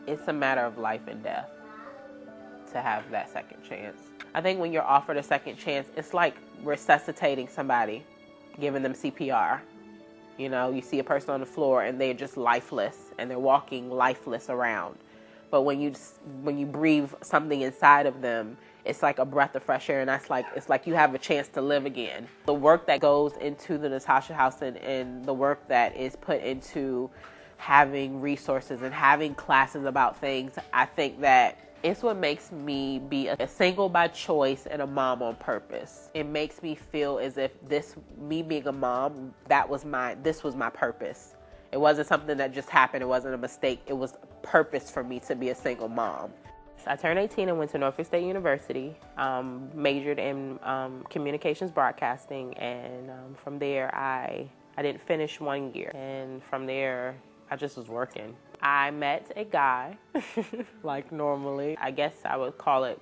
it's a matter of life and death to have that second chance. I think when you're offered a second chance, it's like resuscitating somebody, giving them CPR. You know, you see a person on the floor and they're just lifeless and they're walking lifeless around. But when you breathe something inside of them, it's like a breath of fresh air, and it's like you have a chance to live again. The work that goes into the Natasha House and the work that is put into having resources and having classes about things, I think that it's what makes me be a single by choice and a mom on purpose. It makes me feel as if me being a mom, this was my purpose. It wasn't something that just happened. It wasn't a mistake. It was purpose for me to be a single mom. So I turned 18 and went to Norfolk State University, majored in communications broadcasting, and from there I didn't finish 1 year. And from there, I just was working. I met a guy, like normally. I guess I would call it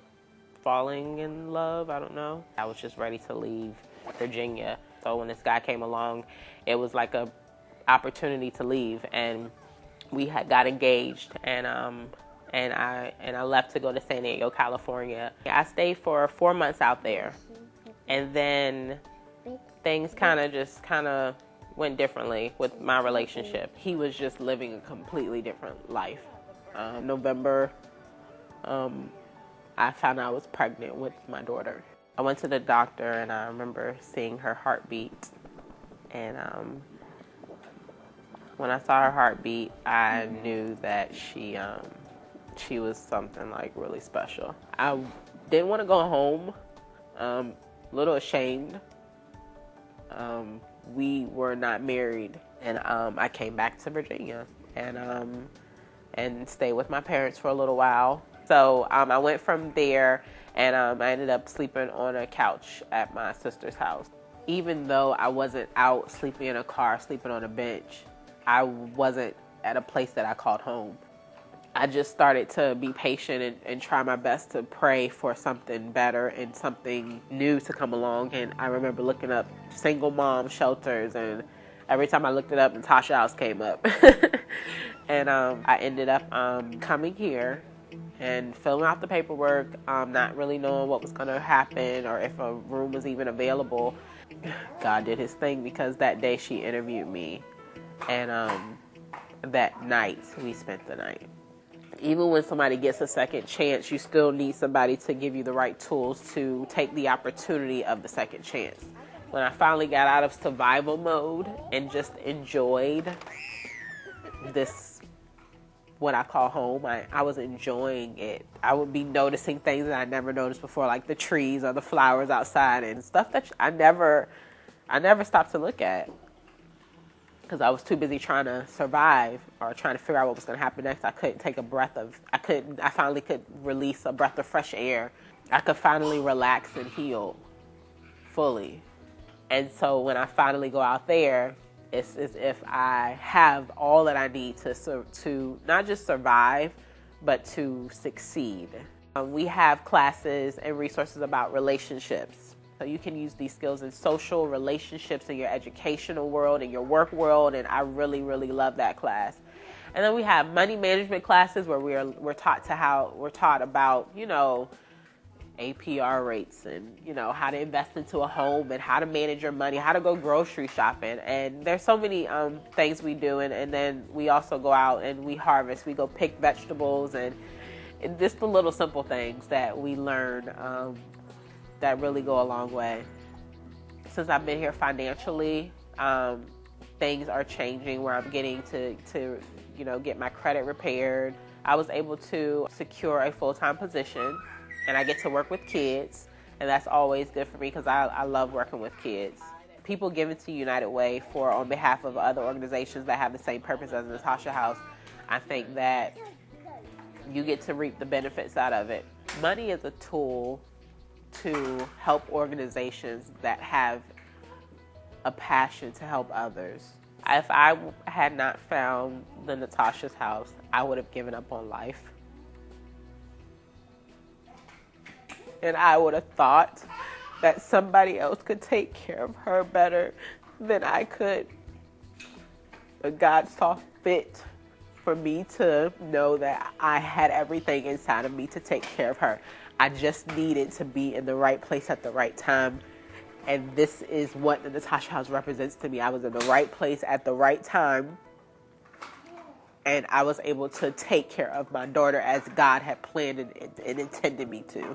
falling in love, I don't know. I was just ready to leave Virginia. So when this guy came along, it was like a opportunity to leave, and we had got engaged, and I left to go to San Diego, California. I stayed for 4 months out there, and then things kind of went differently with my relationship. He was just living a completely different life. November, I found out I was pregnant with my daughter. I went to the doctor, and I remember seeing her heartbeat, and when I saw her heartbeat, I knew that she was something like really special. I didn't want to go home, a little ashamed. We were not married, and I came back to Virginia and stayed with my parents for a little while. So I went from there, and I ended up sleeping on a couch at my sister's house. Even though I wasn't out sleeping in a car, sleeping on a bench, I wasn't at a place that I called home. I just started to be patient and try my best to pray for something better and something new to come along. And I remember looking up single mom shelters, and every time I looked it up, Natasha House came up. And I ended up coming here and filling out the paperwork, not really knowing what was going to happen or if a room was even available. God did his thing, because that day she interviewed me, and that night we spent the night. Even when somebody gets a second chance, you still need somebody to give you the right tools to take the opportunity of the second chance. When I finally got out of survival mode and just enjoyed this, what I call home, I was enjoying it. I would be noticing things that I never noticed before, like the trees or the flowers outside and stuff that I never stopped to look at, because I was too busy trying to survive or trying to figure out what was going to happen next. I couldn't take I finally could release a breath of fresh air. I could finally relax and heal fully. And so when I finally go out there, it's as if I have all that I need to not just survive, but to succeed. We have classes and resources about relationships. So you can use these skills in social relationships, in your educational world, in your work world, and I really, really love that class. And then we have money management classes where we're taught about, you know, APR rates and, you know, how to invest into a home and how to manage your money, how to go grocery shopping. And there's so many things we do. And then we also go out and we harvest. We go pick vegetables and just the little simple things that we learn that really go a long way. Since I've been here financially, things are changing where I'm getting to you know, get my credit repaired. I was able to secure a full-time position, and I get to work with kids, and that's always good for me because I love working with kids. People giving to United Way on behalf of other organizations that have the same purpose as Natasha House, I think that you get to reap the benefits out of it. Money is a tool to help organizations that have a passion to help others. If I had not found the Natasha's House, I would have given up on life. And I would have thought that somebody else could take care of her better than I could. But God saw fit for me to know that I had everything inside of me to take care of her. I just needed to be in the right place at the right time. And this is what the Natasha House represents to me. I was in the right place at the right time. And I was able to take care of my daughter as God had planned and intended me to.